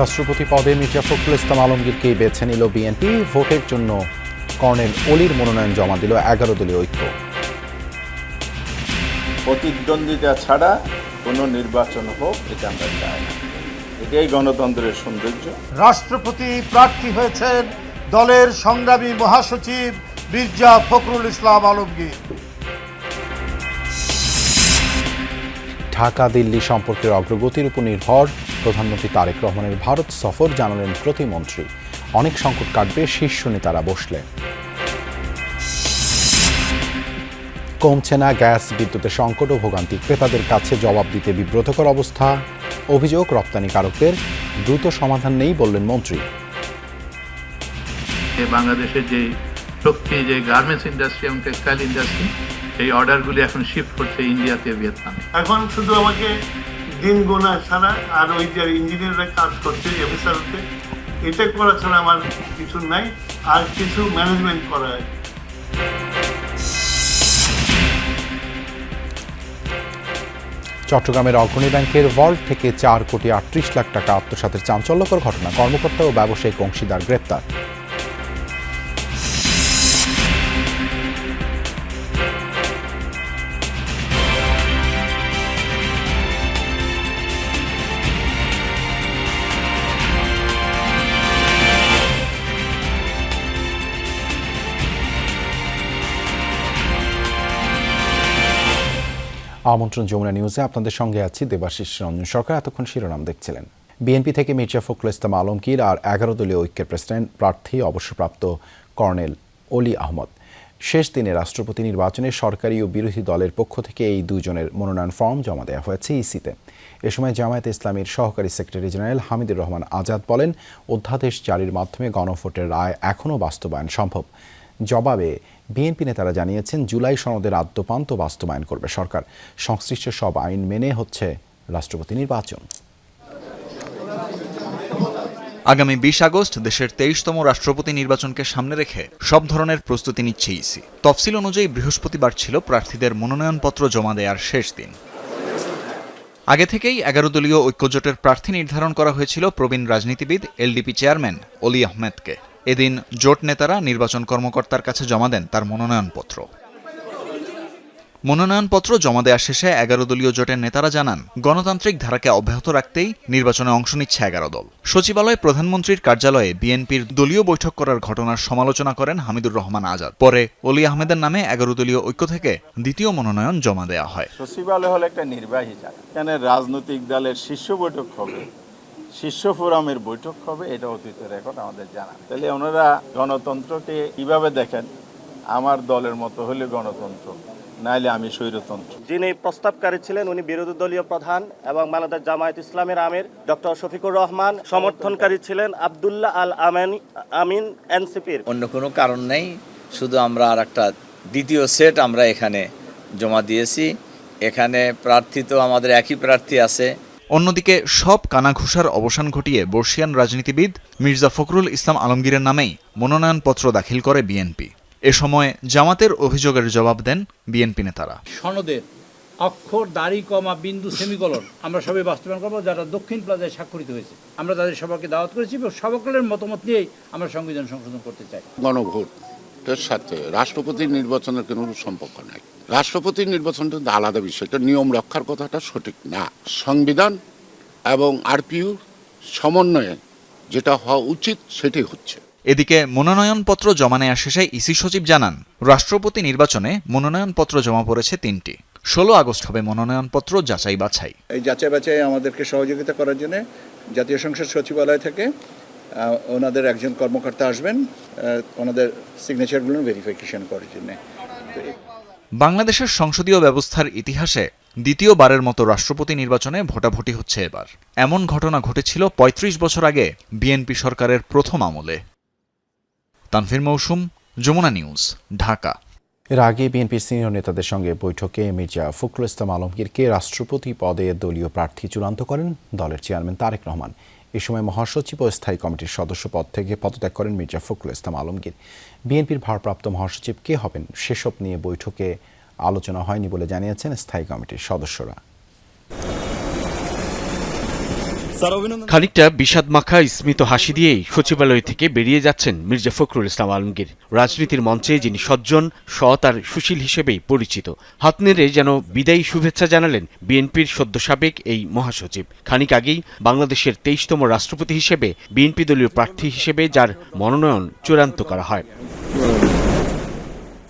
রাষ্ট্রপতি পদে মির্জা ফখরুল ইসলাম আলমগীরকেই বেছে নিল বিএনপি। ভোটের জন্য কর্নেল অলির মনোনয়ন জমা দিল 11 দলীয় ঐক্য। প্রতিদ্বন্দ্বিতা ছাড়া কোনো নির্বাচন হোক এটা আমরা চাই না, এটাই গণতন্ত্রের সৌন্দর্য। রাষ্ট্রপতি প্রার্থী হয়েছেন দলের সংগ্রামী মহাসচিব মির্জা ফখরুল ইসলাম আলমগীর। ঢাকা দিল্লি সম্পর্কের অগ্রগতির উপর নির্ভর প্রধানমন্ত্রী তারেক রহমানের ভারত সফর, জানালেন প্রতিমন্ত্রী। অনেক সংকট কাটবে শীর্ষ নেতারা বসলে। কমছে না গ্যাস বিদ্যুতের সংকট ও ভোগান্তি, ক্রেতাদের কাছে জবাব দিতে বিব্রতকর অবস্থা। অভিযোগ রপ্তানিকারকদের দ্রুত সমাধান নেই, বললেন মন্ত্রী। বাংলাদেশের যে শক্তি, যে গার্মেন্টস ইন্ডাস্ট্রি এবং টেক্সটাইল ইন্ডাস্ট্রি, এই অর্ডারগুলি এখন শিফট হচ্ছে ইন্ডিয়াতে, ভিয়েতনামে। এখন শুধু আমাকে দিন গোনা ছাড়া আর ওই যে ইঞ্জিনিয়াররা কাজ করছে অফিসারতে, এটা করা ছাড়া আমার কিছু নাই, আর কিছু ম্যানেজমেন্ট করা হয়। চট্টগ্রামের অগ্রণী ব্যাংকের ভল্ট থেকে 4 কোটি 38 লাখ টাকা আত্মসাতের চাঞ্চল্যকর ঘটনা, কর্মকর্তা ও ব্যবসায়িক অংশীদার গ্রেপ্তার। আমন্ত্রণ যমুনা নিউজে আপনাদের সঙ্গে আছি দেবাশিস রঞ্জন সরকার। এতক্ষণ শিরোনাম দেখছিলেন। বিএনপি থেকে মির্জা ফখরুল ইসলাম আলমগীর আর 11 দলীয় ঐক্যের প্রেসিডেন্ট প্রার্থী অবসরপ্রাপ্ত কর্নেল অলি আহমদ। শেষ দিনে রাষ্ট্রপতি নির্বাচনে সরকারি ও বিরোধী দলের পক্ষ থেকে এই দুজনের মনোনয়ন ফর্ম জমা দেওয়া হয়েছে ইসিতে। এ সময় জামায়াতে ইসলামীর সহকারী সেক্রেটারি জেনারেল হামিদুর রহমান আজাদ বলেন, অধ্যাদেশ জারির মাধ্যমে গণভোটের রায় এখনও বাস্তবায়ন সম্ভব। জবাবে বিএনপি নেতারা জানিয়েছেন, জুলাই সনদের আদ্যোপান্ত বাস্তবায়ন করবে সরকার। সংশ্লিষ্ট সব আইন মেনে হচ্ছে রাষ্ট্রপতি নির্বাচন। আগামী 20 আগস্ট দেশের 23তম রাষ্ট্রপতি নির্বাচনকে সামনে রেখে সব ধরনের প্রস্তুতি নিচ্ছে ইসি। তফসিল অনুযায়ী বৃহস্পতিবার ছিল প্রার্থীদের মনোনয়নপত্র জমা দেওয়ার শেষ দিন। আগে থেকেই 11 দলীয় ঐক্যজোটের প্রার্থী নির্ধারণ করা হয়েছিল প্রবীণ রাজনীতিবিদ এলডিপি চেয়ারম্যান অলি আহমেদকে। এদিন জোট নেতারা নির্বাচন কর্মকর্তার কাছে জমা দেন তার মনোনয়নপত্র। মনোনয়নপত্র জমা দেওয়া শেষে 11 দলীয় জোটের নেতারা জানান, গণতান্ত্রিক ধারাকে অব্যাহত রাখতেই নির্বাচনে অংশ নিচ্ছে 11 দল। সচিবালয়ে প্রধানমন্ত্রীর কার্যালয়ে বিএনপির দলীয় বৈঠক করার ঘটনার সমালোচনা করেন হামিদুর রহমান আজাদ। পরে অলি আহমেদের নামে 11 দলীয় ঐক্য থেকে দ্বিতীয় মনোনয়ন জমা দেওয়া হয়। সচিবালয় হলো একটা নির্বাহী জায়গা, এখানে রাজনৈতিক দলের শীর্ষ বৈঠক হবে, শীর্ষ ফোরামের বৈঠক হবে, এটা অতীতের রেকর্ড আমাদের জানা। তাহলে ওনারা গণতন্ত্রকে কিভাবে দেখেন? আমার দলের মতো হলে গণতন্ত্র, নাইলে আমি স্বৈরতন্ত্র। যিনি প্রস্তাবকারী ছিলেন উনি বিরোধী দলীয় প্রধান এবং বাংলাদেশ জামায়াত ইসলামের আমির ডক্টর শফিকুর রহমান। সমর্থনকারী ছিলেন আব্দুল্লাহ আল আমিন এনসিপির। অন্য কোনো কারণ নেই, শুধু আমরা আর একটা দ্বিতীয় সেট আমরা এখানে জমা দিয়েছি। এখানে প্রার্থী তো আমাদের একই প্রার্থী আছে। অন্যদিকে সব কানাঘুষার অবসান ঘটিয়ে বর্ষিয়ান রাজনীতিবিদ মির্জা ফখরুল ইসলাম আলমগীরের নামেই মনোনয়নপত্র দাখিল করে বিএনপি। এ সময় জামাতের অভিযোগের জবাব দেন বিএনপি নেতারা। সনদের অক্ষর, দাড়ি, কমা, বিন্দু, সেমিকলন আমরা সবাই বাস্তবায়ন করবো, যারা দক্ষিণ প্লাজায় স্বাক্ষরিত হয়েছে। আমরা তাদের সবাইকে দাওয়াত করেছি এবং সকলের মতামত নিয়েই আমরা সংবিধান সংশোধন করতে চাই। গণভোটের সাথে রাষ্ট্রপতি নির্বাচনের কোনো সম্পর্ক নাই। রাষ্ট্রপতি নির্বাচনটা আলাদা বিষয়, এটা নিয়ম রক্ষার কথাটা সঠিক না। সংবিধান এবং আরপিইউ সমন্বয়ে যেটা হওয়া উচিত সেটাই হচ্ছে। এদিকে মনোনয়নপত্র জমা নেওয়া শেষে ইসি সচিব জানান, রাষ্ট্রপতি নির্বাচনে মনোনয়নপত্র জমা পড়েছে 3টি। 16 আগস্ট হবে মনোনয়নপত্র যাচাই বাছাই। এই যাচাই বাছাই আমাদেরকে সহযোগিতা করার জন্য জাতীয় সংসদ সচিবালয় থেকে ওনাদের একজন কর্মকর্তা আসবেন ওনাদের সিগনেচারগুলো ভেরিফিকেশন করার জন্য। বাংলাদেশের সংসদীয় ব্যবস্থার ইতিহাসে দ্বিতীয়বারের মতো রাষ্ট্রপতি নির্বাচনে ভোটাভুটি হচ্ছে এবার। এমন ঘটনা ঘটেছিল 35 বছর আগে বিএনপি সরকারের প্রথম আমলে। তানভীর মৌসুম, যমুনা নিউজ, ঢাকা। এর আগে বিএনপির সিনিয়র নেতাদের সঙ্গে বৈঠকে মির্জা ফখরুল ইসলাম আলমগীরকে রাষ্ট্রপতি পদে দলীয় প্রার্থী চূড়ান্ত করেন দলের চেয়ারম্যান তারেক রহমান। এ সময় মহাসচিব ও স্থায়ী কমিটির সদস্য পদ থেকে পদত্যাগ করেন মির্জা ফখরুল ইসলাম আলমগীর। বিএনপির ভারপ্রাপ্ত মহাসচিব কে হবেন সেসব নিয়ে বৈঠকে আলোচনা হয়নি বলে জানিয়েছেন স্থায়ী কমিটির সদস্যরা। খানিকটা বিষাদ মাখা স্মিত হাসি দিয়েই সচিবালয় থেকে বেরিয়ে যাচ্ছেন মির্জা ফখরুল ইসলাম আলমগীর। রাজনীতির মঞ্চে যিনি সজ্জন, সৎ আর সুশীল হিসেবেই পরিচিত। হাত নেড়ে যেন বিদায়ী শুভেচ্ছা জানালেন বিএনপির সদ্য সাবেক এই মহাসচিব। খানিক আগেই বাংলাদেশের 23তম রাষ্ট্রপতি হিসেবে বিএনপি দলীয় প্রার্থী হিসেবে যার মনোনয়ন চূড়ান্ত করা হয়।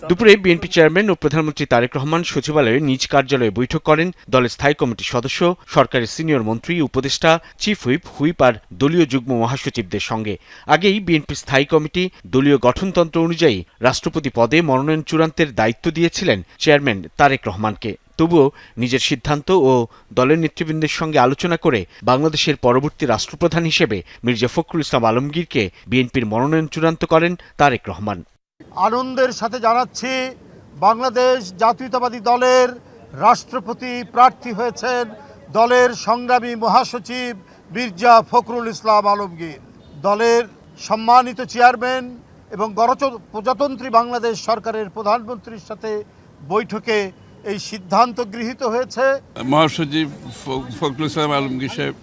দুপুরে বিএনপি চেয়ারম্যান ও প্রধানমন্ত্রী তারেক রহমান সচিবালয়ে নিজ কার্যালয়ে বৈঠক করেন দলের স্থায়ী কমিটির সদস্য, সরকারের সিনিয়র মন্ত্রী, উপদেষ্টা, চিফ হুইপ, হুইপ আর দলীয় যুগ্ম মহাসচিবদের সঙ্গে। আগেই বিএনপির স্থায়ী কমিটি দলীয় গঠনতন্ত্র অনুযায়ী রাষ্ট্রপতি পদে মনোনয়ন চূড়ান্তের দায়িত্ব দিয়েছিলেন চেয়ারম্যান তারেক রহমানকে। তবুও নিজের সিদ্ধান্ত ও দলের নেতৃবৃন্দের সঙ্গে আলোচনা করে বাংলাদেশের পরবর্তী রাষ্ট্রপ্রধান হিসেবে মির্জা ফখরুল ইসলাম আলমগীরকে বিএনপির মনোনয়ন চূড়ান্ত করেন তারেক রহমান। আনন্দের সাথে জানাচ্ছি, বাংলাদেশ জাতীয়তাবাদী দলের রাষ্ট্রপতি প্রার্থী হয়েছেন দলের সংগ্রামী মহাসচিব মির্জা ফখরুল ইসলাম আলমগীর। দলের সম্মানিত চেয়ারম্যান এবং গণপ্রজাতন্ত্রী বাংলাদেশ সরকারের প্রধানমন্ত্রীর সাথে বৈঠকে এই সিদ্ধান্ত গৃহীত হয়েছে। মহাসচিব ফখরুল ইসলাম আলমগীর সাহেব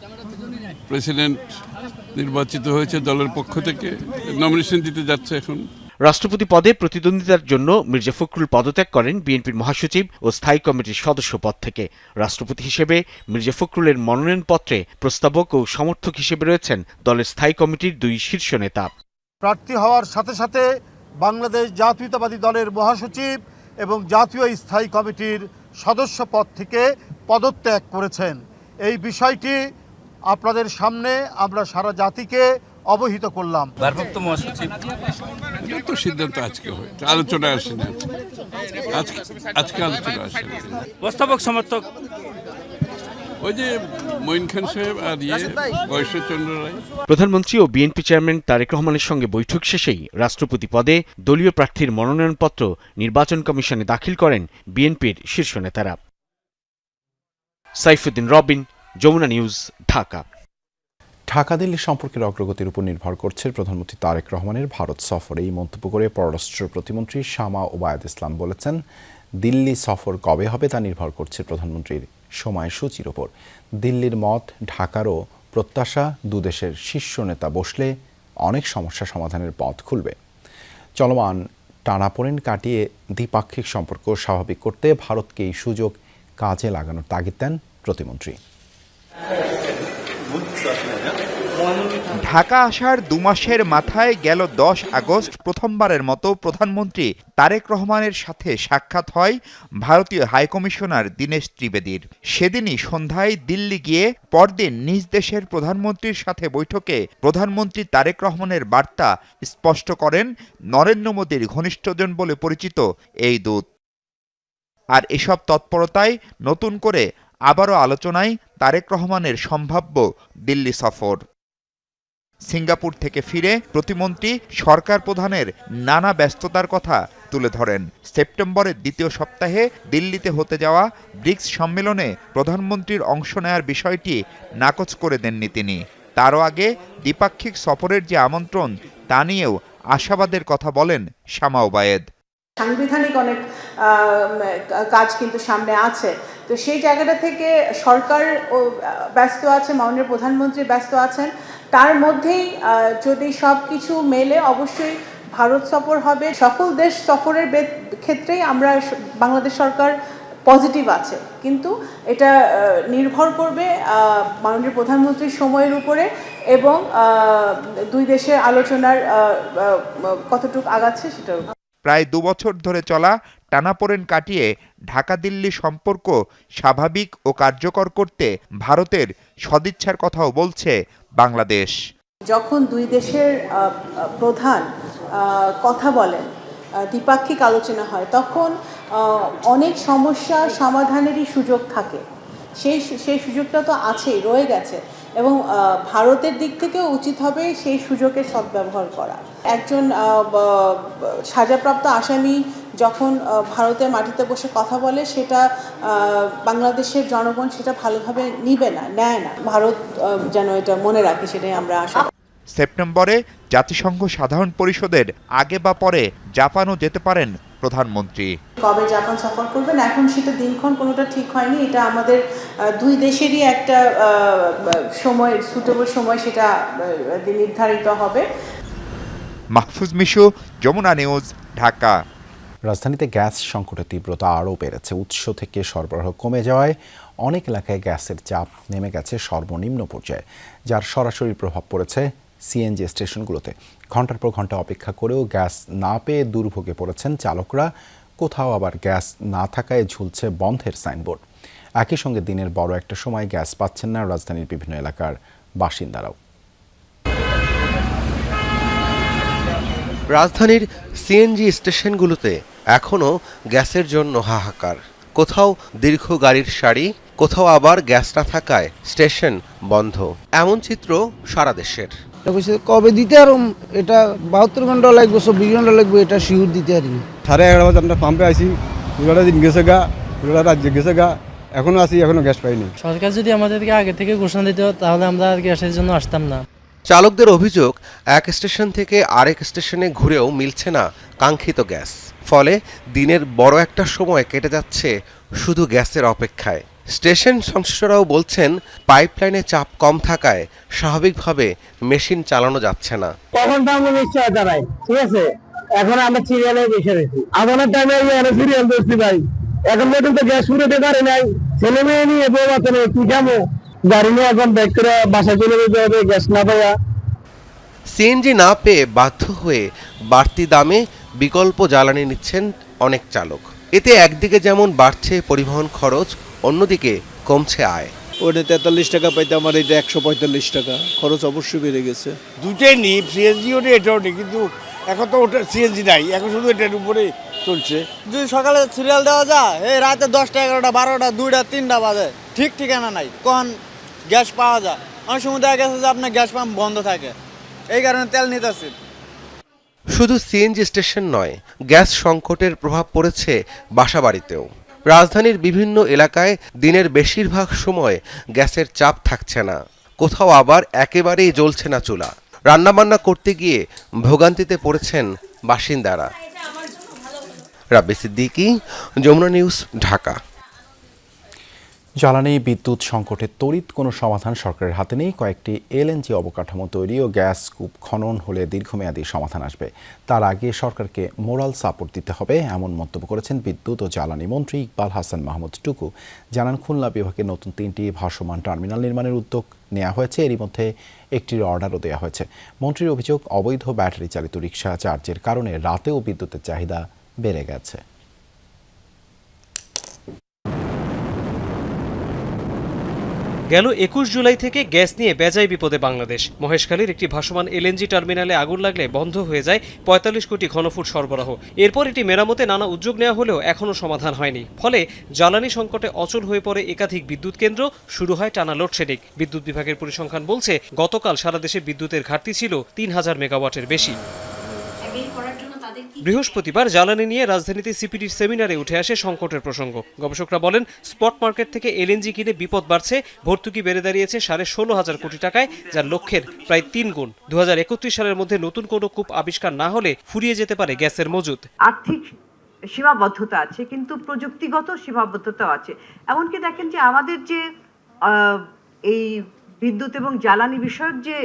প্রেসিডেন্ট নির্বাচিত হয়েছে দলের পক্ষ থেকে, নমিনেশন দিতে যাচ্ছে এখন। রাষ্ট্রপতি পদে প্রতিদ্বন্দ্বিতার জন্য মির্জা ফখরুল পদত্যাগ করেন বিএনপির মহাসচিব ও স্থায়ী কমিটির সদস্য পদ থেকে। রাষ্ট্রপতি হিসেবে মির্জা ফখরুলের মনোনয়নপত্রে প্রস্তাবক ও সমর্থক হিসেবে রয়েছেন দলের স্থায়ী কমিটির দুই শীর্ষ নেতা। প্রার্থী হওয়ার সাথে সাথে বাংলাদেশ জাতীয়তাবাদী দলের মহাসচিব এবং জাতীয় স্থায়ী কমিটির সদস্য পদ থেকে পদত্যাগ করেছেন। এই বিষয়টি আপনাদের সামনে আমরা সারা জাতিকে অবহিত করলাম। ভারপ্রাপ্ত মহাসচিব তো সিদ্ধান্ত আজকে হয়, আলোচনা আসেনি, আজকে আলোচনা আসেনি। প্রস্তাবক সমর্থক ওই যে মঈন খান সাহেব আর বৈশ্বচন্দ্র রায়। প্রধানমন্ত্রী ও বিএনপি চেয়ারম্যান তারেক রহমানের সঙ্গে বৈঠক শেষেই রাষ্ট্রপতি পদে দলীয় প্রার্থীর মনোনয়নপত্র নির্বাচন কমিশনে দাখিল করেন বিএনপির শীর্ষ নেতারা। সাইফুদ্দিন রবিন, যমুনা নিউজ, ঢাকা। ঢাকা দিল্লি সম্পর্কের অগ্রগতির উপর নির্ভর করছে প্রধানমন্ত্রী তারেক রহমানের ভারত সফর। এই মন্তব্য করে পররাষ্ট্র প্রতিমন্ত্রী শামা ওবায়দ ইসলাম বলেছেন, দিল্লি সফর কবে হবে তা নির্ভর করছে প্রধানমন্ত্রীর সময়সূচির ওপর। দিল্লির মত, ঢাকারও প্রত্যাশা, দুদেশের শীর্ষ নেতা বসলে অনেক সমস্যা সমাধানের পথ খুলবে। চলমান টানাপোড়েন কাটিয়ে দ্বিপাক্ষিক সম্পর্ক স্বাভাবিক করতে ভারতকে এই সুযোগ কাজে লাগানোর তাগিদ দেন প্রতিমন্ত্রী। ঢাকা আসার 2 মাসের মাথায় গেল 10 আগস্ট প্রথমবারের মতো প্রধানমন্ত্রী তারেক রহমানের সাথে সাক্ষাৎ হয় ভারতীয় হাইকমিশনার দীনেশ ত্রিবেদীর। সেদিনই সন্ধ্যায় দিল্লি গিয়ে পরদিন নিজ দেশের প্রধানমন্ত্রীর সাথে বৈঠকে প্রধানমন্ত্রী তারেক রহমানের বার্তা স্পষ্ট করেন নরেন্দ্র মোদীর ঘনিষ্ঠজন বলে পরিচিত এই দূত। আর এসব তৎপরতায় নতুন করে আবারও আলোচনায় তারেক রহমানের সম্ভাব্য দিল্লি সফর। সিঙ্গাপুর থেকে ফিরে প্রতিমন্ত্রী সরকার প্রধানের নানা ব্যস্ততার কথা তুলে ধরেন। সেপ্টেম্বরের দ্বিতীয় সপ্তাহে দিল্লিতে হতে যাওয়া ব্রিক্স সম্মেলনে প্রধানমন্ত্রীর অংশ নেয়ার বিষয়টি নাকচ করে দেননি তিনি। তারও আগে দ্বিপাক্ষিক সফরের যে আমন্ত্রণ তা নিয়েও আশাবাদের কথা বলেন শামা ওবায়েদ। সাংবিধানিক অনেক কাজ কিন্তু সামনে আছে, তো সেই জায়গাটা থেকে সরকার ব্যস্ত আছে, মাননীয় প্রধানমন্ত্রী ব্যস্ত আছেন, তার মধ্যেই যদি সব কিছু মেলে অবশ্যই ভারত সফর হবে। সকল দেশ সফরের ক্ষেত্রেই আমরা বাংলাদেশ সরকার পজিটিভ আছে, কিন্তু এটা নির্ভর করবে মাননীয় প্রধানমন্ত্রীর সময়ের উপরে এবং দুই দেশের আলোচনার কতটুকু আগাচ্ছে সেটার উপর। প্রায় 2 বছর ধরে চলা টানাপোড়েন কাটিয়ে ঢাকা দিল্লি সম্পর্ক স্বাভাবিক ও কার্যকর করতে ভারতের সদিচ্ছার কথাও বলছে বাংলাদেশ। যখন দুই দেশের প্রধান কথা বলেন, দ্বিপাক্ষিক আলোচনা হয়, তখন অনেক সমস্যা সমাধানেরই সুযোগ থাকে। সেই সুযোগটা তো আছেই, রয়ে গেছে, এবং ভারতের দিক থেকেও উচিত হবে সেই সুযোগের সদ্ব্যবহার করা। একজন সাজাপ্রাপ্ত আসামি যখন ভারতের মাটিতে বসে কথা বলে, সেটা বাংলাদেশের জনগণ সেটা ভালোভাবে নিবে না, নেয় না। ভারত যেন এটা মনে রাখে, সেটাই আমরা আশা। সেপ্টেম্বরে জাতিসংঘ সাধারণ পরিষদের আগে বা পরে জাপানও যেতে পারেন প্রধানমন্ত্রী। কবে জাপান সফর করবেন এখন সেটা দিনক্ষণ কোনোটা ঠিক হয়নি। এটা আমাদের দুই দেশেরই একটা সময়, সুটেবল সময় সেটা নির্ধারিত হবে। মাহফুজ মিশু, যমুনা নিউজ, ঢাকা। রাজধানীতে গ্যাস সংকটের তীব্রতা আরও বেড়েছে। উৎস থেকে সরবরাহ কমে যাওয়ায় অনেক এলাকায় গ্যাসের চাপ নেমে গেছে সর্বনিম্ন পর্যায়ে, যার সরাসরি প্রভাব পড়েছে সিএনজি স্টেশনগুলোতে। ঘন্টার পর ঘন্টা অপেক্ষা করেও গ্যাস না পেয়ে দুর্ভোগে পড়েছেন চালকরা। কোথাও আবার গ্যাস না থাকায় ঝুলছে বন্ধের সাইনবোর্ড। একই সঙ্গে দিনের বড় একটা সময় গ্যাস পাচ্ছেন না রাজধানীর বিভিন্ন এলাকার বাসিন্দারাও। রাজধানীর সিএনজি স্টেশনগুলোতে এখনও গ্যাসের জন্য হাহাকার। কোথাও দীর্ঘ গাড়ির সারি, কোথাও আবার গ্যাস না থাকায় স্টেশন বন্ধ। এমন চিত্র সারা দেশের। কবে দিতে আর এটা 72 ঘন্টা লাগবে, 24 ঘন্টা লাগবে, এটা শিওর দিতে পারিনি। 11:30 বাজে আমরা পাম্পে আইছি, পুরোটা দিন গেছে গা, পুরোটা রাজ্যে গেছে গা, এখনো আছি, এখনো গ্যাস পাইনি। সরকার যদি আমাদেরকে আগে থেকে ঘোষণা দিত তাহলে আমরা আর গ্যাসের জন্য আসতাম না। চালকদের অভিযোগ, এক স্টেশন থেকে আরেক স্টেশনে ঘুরেও মিলছে না কাঙ্ক্ষিত গ্যাস। ফলে দিনের বড় একটা সময় কেটে যাচ্ছে শুধু গ্যাসের অপেক্ষায়। স্টেশন সংশ্লিষ্টরাও বলছেন, পাইপলাইনে চাপ কম থাকায় স্বাভাবিকভাবে মেশিন চালানো যাচ্ছে না। কখন দাম নিশ্চয় দাঁড়ায়, ঠিক আছে, এখন আমরা সিরিয়ালে বসে রয়েছি। আমাদের টাইমে সিরিয়াল ধরছি ভাই, এখন পর্যন্ত গ্যাস ফুরাতে পারে নাই। ছেলে মেয়ে নিয়ে বউ বাচ্চা নিয়ে কি যাবো, গাড়ি নিয়ে এখন ব্যাক করে বাসা চলে যেতে হবে গ্যাস না পাওয়া। সিএনজি না পেয়ে বাধ্য হয়ে বাড়তি দামে বিকল্প জ্বালানি নিচ্ছেন অনেক চালক। এতে একদিকে যেমন বাড়ছে পরিবহন খরচ, অন্যদিকে কমছে আয়। ওটা 43 টাকা পাইতে আমার এটা 145 টাকা, খরচ অবশ্যই বেড়ে গেছে। দুইটাই নি, সিএনজিও নেই, এটাও নেই, কিন্তু এখন তো ওটা সিএনজি নাই, এখন শুধু এটার উপরে চলছে। যদি সকালে সিরিয়াল দেওয়া যায়, এই রাতে 10টা 11টা 12টা 2টা 3টা বাজে, ঠিক ঠিকানা নাই কখন গ্যাস পাওয়া যায়। অনেক সময় দেখা গেছে যে আপনার গ্যাস পাম্প বন্ধ থাকে, এই কারণে তেল নিতেছি। শুধু সিএনজি স্টেশন নয়, গ্যাস সংকটের প্রভাব পড়েছে বাসাবাড়িতেও। রাজধানীর বিভিন্ন এলাকায় দিনের বেশিরভাগ সময় গ্যাসের চাপ থাকছে না, কোথাও আবার একেবারেই জ্বলছে না চুলা। রান্নাবান্না করতে গিয়ে ভোগান্তিতে পড়েছেন বাসিন্দারা। রাব্বি সিদ্দিকী, যমুনা নিউজ, ঢাকা। জ্বালানি বিদ্যুৎ সংকটের তড়িৎ কোনো সমাধান সরকারের হাতে নেই। কয়েকটি এলএনজি অবকাঠামো তৈরি ও গ্যাস কূপ খনন হলে দীর্ঘমেয়াদী সমাধান আসবে। তার আগে সরকারকে মোরাল সাপোর্ট দিতে হবে, এমন মন্তব্য করেছেন বিদ্যুৎ ও জ্বালানি মন্ত্রী ইকবাল হাসান মাহমুদ টুকু। জানান, খুলনা বিভাগে নতুন 3টি ভাসমান টার্মিনাল নির্মাণের উদ্যোগ নেওয়া হয়েছে, এরই মধ্যে একটির অর্ডারও দেওয়া হয়েছে। মন্ত্রীর অভিযোগ, অবৈধ ব্যাটারি চালিত রিকশা চার্জের কারণে রাতেও বিদ্যুতের চাহিদা বেড়ে গেছে। গেল 21 জুলাই থেকে গ্যাস নিয়ে বেজায় বিপদে বাংলাদেশ। মহেশখালীর একটি ভাসমান এলএনজি টার্মিনালে আগুন লাগলে বন্ধ হয়ে যায় 45 কোটি ঘনফুট সরবরাহ। এরপর এটি মেরামতে নানা উদ্যোগ নেওয়া হলেও এখনও সমাধান হয়নি। ফলে জ্বালানি সংকটে অচল হয়ে পড়ে একাধিক বিদ্যুৎ কেন্দ্র, শুরু হয় টানা লোডশেডিং। বিদ্যুৎ বিভাগের পরিসংখ্যান বলছে, গতকাল সারা দেশে বিদ্যুতের ঘাটতি ছিল 3000 মেগাওয়াটের বেশি। বৃহস্পতিবার জ্বালানি নিয়ে রাজধানীতে সিপিডির সেমিনারে উঠে আসে সংকটের প্রসঙ্গ। গবেষকরা বলেন, স্পট মার্কেট থেকে এলএনজি কিনে বিপদ বাড়ছে, ভর্তুকি বেড়ে দাঁড়িয়েছে 16,500 কোটি টাকায়, যার লক্ষ্যের প্রায় 3 গুণ। 2031 সালের মধ্যে নতুন কোনো কূপ আবিষ্কার না হলে ফুরিয়ে যেতে পারে গ্যাসের মজুত। আর্থিক সীমাবদ্ধতা আছে, কিন্তু প্রযুক্তিগত সীমাবদ্ধতাও আছে। এমনকি দেখেন যে আমাদের যে এই বিদ্যুৎ এবং জ্বালানি বিষয়ক যে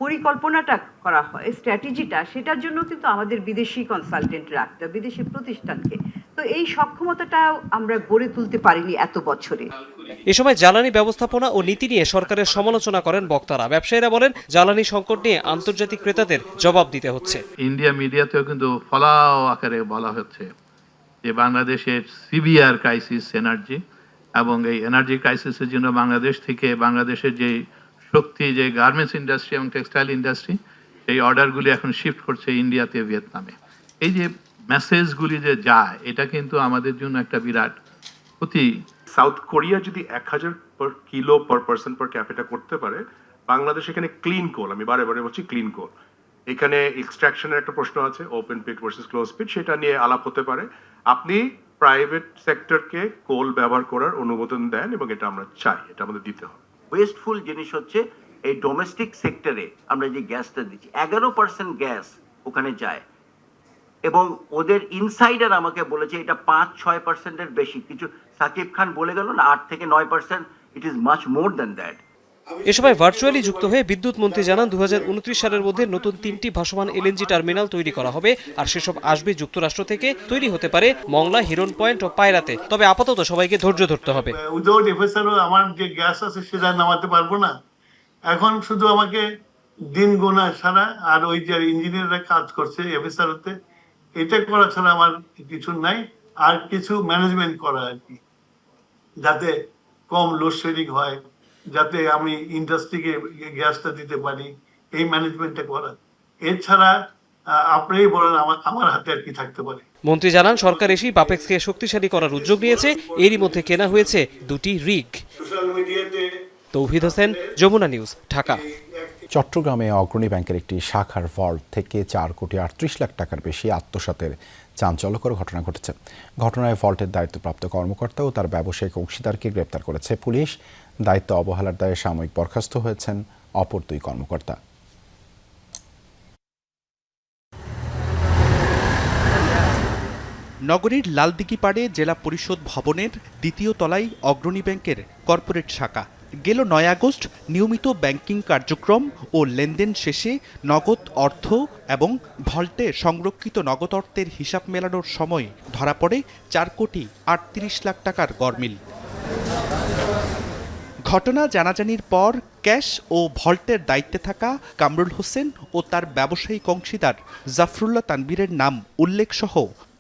পরিকল্পনাটা করা হয়, স্ট্র্যাটেজিটা, সেটার জন্য কিন্তু আমাদের বিদেশি কনসালটেন্ট রাখতে হবে, বিদেশি প্রতিষ্ঠানকে। তো এই সক্ষমতাটা আমরা গড়ে তুলতে পারিনি এত বছরে। এ সময় জ্বালানি ব্যবস্থাপনা ও নীতি নিয়ে সরকারের সমালোচনা করেন বক্তারা। ব্যবসায়ীরা বলেন, জ্বালানি সংকট নিয়ে আন্তর্জাতিক ক্রেতাদের জবাব দিতে হচ্ছে। ইন্ডিয়া মিডিয়াতেও কিন্তু ফলাও আকারে বলা হচ্ছে যে বাংলাদেশের সিভিয়ার ক্রাইসিস এনার্জি, এবং এই এনার্জি ক্রাইসিসের জন্য বাংলাদেশ থেকে বাংলাদেশের যে শক্তি, যে গার্মেন্টস ইন্ডাস্ট্রি এবং টেক্সটাইল ইন্ডাস্ট্রি, এই অর্ডারগুলি এখন শিফট করছে ইন্ডিয়াতে, ভিয়েতনামে। এই যে মেসেজগুলি যে যায়, এটা কিন্তু আমাদের জন্য একটা বিরাট ক্ষতি। সাউথ কোরিয়া যদি 1000 কিলো পার পার্সন পার ক্যাপিটা করতে পারে, বাংলাদেশ এখানে ক্লিন কোল, আমি বারে বারে বলছি ক্লিন কোল, এখানে এক্সট্রাকশনের একটা প্রশ্ন আছে, ওপেন পিট ভার্সেস ক্লোজ পিট, সেটা নিয়ে আলাপ হতে পারে। আপনি প্রাইভেট সেক্টরকে কোল ব্যবহার করার অনুমোদন দেন, এবং এটা আমরা চাই, এটা আমাদের দিতে হবে। ওয়েস্টফুল জিনিস হচ্ছে এই ডোমেস্টিক সেক্টরে আমরা যে গ্যাসটা দিচ্ছি, 11% গ্যাস ওখানে যায়। এবং ওদের ইনসাইডার আমাকে বলেছে এটা 5-6%-এর বেশি। কিছু সাকিব খান বলে গেল না 8 থেকে 9%, it is much more than that. এ সময় ভার্চুয়ালি যুক্ত হয়ে বিদ্যুৎ মন্ত্রী জানান 2029 সালের মধ্যে নতুন 3টি ভাসমান এলএনজি টার্মিনাল তৈরি করা হবে, আর সেসব আসবে যুক্তরাষ্ট্র থেকে, তৈরি হতে পারে মংলা, হিরন পয়েন্ট ও পায়রাতে। তবে আপাতত সবাইকে ধৈর্য ধরতে হবে। উইদাউট এফএসআরও আমার যে গ্যাস আছে সেটা নামাতে পারবো না। এখন শুধু আমাকে দিন গোনা ছাড়া আর ওই যে ইঞ্জিনিয়াররা কাজ করছে এফএসআরতে, এটা করা ছাড়া আমার কিছু নাই। আর কিছু ম্যানেজমেন্ট করা আর কি, যাতে কম লোডশেডিং হয়, যাতে আমি ইন্ডাস্ট্রিকে গ্যাসটা দিতে পারি, এই ম্যানেজমেন্টটা করা। এছাড়া আপনিই বলেন আমার হাতে আর কি থাকতে পারে। মন্ত্রী জানান সরকার এসেই বাপেক্সকে শক্তিশালী করার উদ্যোগ নিয়েছে। এরই মধ্যে কেনা হয়েছে 2টি রিগ। তৌহিদ হোসেন, যমুনা নিউজ, ঢাকা। চট্টগ্রামে অগ্রণী ব্যাংকের একটি শাখার ভল্ট থেকে 4 কোটি 38 লাখ টাকার বেশি আত্মসাতের চাঞ্চল্যকর ঘটনা ঘটেছে। ঘটনায় ভল্টের দায়িত্বপ্রাপ্ত কর্মকর্তা ও তার ব্যবসায়িক অংশীদারকে গ্রেপ্তার করেছে পুলিশ। দায়িত্ব অবহেলার দায়ে সাময়িক বরখাস্ত হয়েছেন অপর 2 কর্মকর্তা। নগরীর লালদিঘি পাড়ে জেলা পরিষদ ভবনের 2য় তলায় অগ্রণী ব্যাংকের কর্পোরেট শাখা। গেল 9 আগস্ট নিয়মিত ব্যাংকিং কার্যক্রম ও লেনদেন শেষে নগদ অর্থ এবং ভল্টে সংরক্ষিত নগদ অর্থের হিসাব মেলানোর সময় ধরা পড়ে 4 কোটি 38 লাখ টাকার গরমিল। ঘটনা জানাজানির পর ক্যাশ ও ভল্টের দায়িত্বে থাকা কামরুল হোসেন ও তার ব্যবসায়িক অংশীদার জাফরুল্লাহ তানবীরের নাম উল্লেখসহ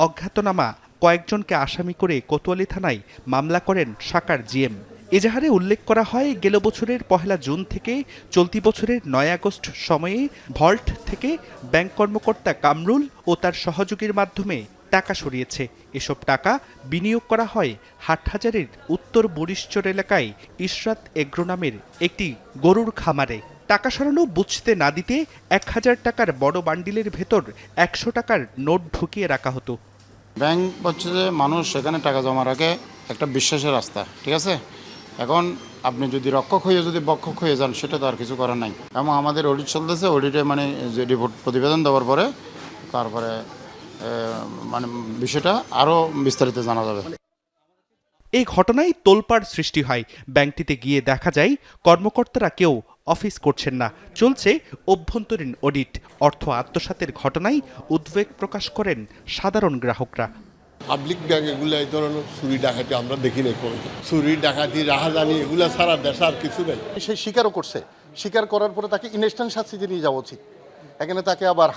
অজ্ঞাতনামা কয়েকজনকে আসামি করে কোতোয়ালি থানায় মামলা করেন শাখার জিএম। এজাহারে উল্লেখ করা হয় গেল বছরের 1 জুন থেকে চলতি বছরের 9 আগস্ট সময়ে ভল্ট থেকে ব্যাংক কর্মকর্তা কামরুল ও তার সহযোগীর মাধ্যমে টাকা সরিয়েছে। এসব টাকা বিনিয়োগ করা হয় হাটহাজারীর উত্তর বরিশচর এলাকায় ইশরাত এগ্রো নামের একটি গরুর খামারে। টাকা সরানো বুঝতে না দিতে 1000 টাকার বড় বান্ডিলের ভেতর 100 টাকার নোট ঢুকিয়ে রাখা হতো। ব্যাংক হচ্ছে যে মানুষ সেখানে টাকা জমা রাখে একটা বিশ্বাসের রাস্তা, ঠিক আছে। এখন আপনি যদি রক্ষক হয়ে যদি বক্ষক হয়ে যান সেটা তো আর কিছু করার নাই। এবং আমাদের অডিট চলতেছে, অডিটে মানে যে রিপোর্ট প্রতিবেদন দেওয়ার পরে তারপরে মানে বিষয়টা আরও বিস্তারিত জানা যাবে। এই ঘটনায় তোলপাড় সৃষ্টি হয়। ব্যাংকটিতে গিয়ে দেখা যায় কর্মকর্তারা কেউ অফিস করছেন না, চলছে অভ্যন্তরীণ অডিট। অর্থ আত্মসাতের ঘটনায় উদ্বেগ প্রকাশ করেন সাধারণ গ্রাহকরা। পাবলিক ব্যাংক এগুলো এই ধরনের চুরি ডাকাতি আমরা দেখি নাই। চুরি ডাকাতি রাহাজানি এগুলো ছাড়া দেশে আর কিছু নেই। সে স্বীকারও করছে, স্বীকার করার পরে তাকে ইনস্ট্যান্ট শাস্তিতে নিয়ে যাওয়া উচিত। এখানে তাকে আবার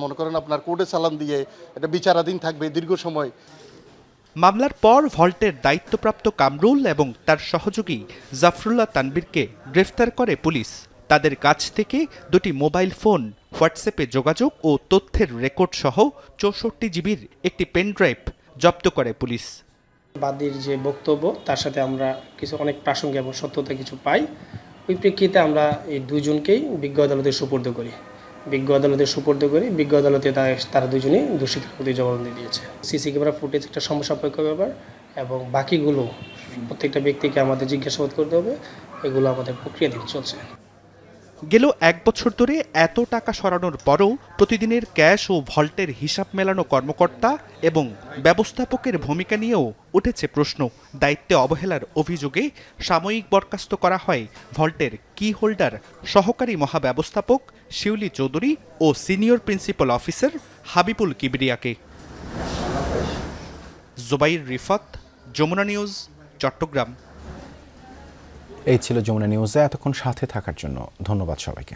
মনে করেন আপনার কোর্টে চালান দিয়ে এটা বিচারাধীন থাকবে দীর্ঘ সময়। মামলার পর ভল্টের দায়িত্বপ্রাপ্ত কামরুল এবং তার সহযোগী জাফরুল্লাহ তানবীরকে গ্রেফতার করে পুলিশ। তাদের কাছ থেকে 2টি মোবাইল ফোন, হোয়াটসঅ্যাপে যোগাযোগ ও তথ্যের রেকর্ড সহ 64 জিবির একটি পেনড্রাইভ জব্দ করে পুলিশ। বাদীর যে বক্তব্য তার সাথে আমরা কিছু অনেক প্রাসঙ্গিক এবং সত্যতা কিছু পাই। ওই প্রেক্ষিতে আমরা এই 2 জনকেই বিজ্ঞ আদালতে সুপর্দ করি। বিজ্ঞ আদালতে তারা 2 জনই দোষীদের প্রতি জবানবন্দি দিয়েছে। সিসি ক্যামেরা ফুটেজ একটা সমসাপেক্ষ ব্যাপার এবং বাকিগুলো প্রত্যেকটা ব্যক্তিকে আমাদের জিজ্ঞাসাবাদ করতে হবে। এগুলো আমাদের প্রক্রিয়াধীন চলছে। গেল 1 বছর ধরে এত টাকা সরানোর পরও প্রতিদিনের ক্যাশ ও ভল্টের হিসাব মেলানো কর্মকর্তা এবং ব্যবস্থাপকের ভূমিকা নিয়েও উঠেছে প্রশ্ন। দায়িত্বে অবহেলার অভিযোগে সাময়িক বরখাস্ত করা হয় ভল্টের কি হোল্ডার সহকারী মহাব্যবস্থাপক শিউলি চৌধুরী ও সিনিয়র প্রিন্সিপাল অফিসার হাবিবুল কিবরিয়াকে। জুবাইর রিফাত, যমুনা নিউজ, চট্টগ্রাম। এই ছিল যমুনা নিউজে। এতক্ষণ সাথে থাকার জন্য ধন্যবাদ সবাইকে।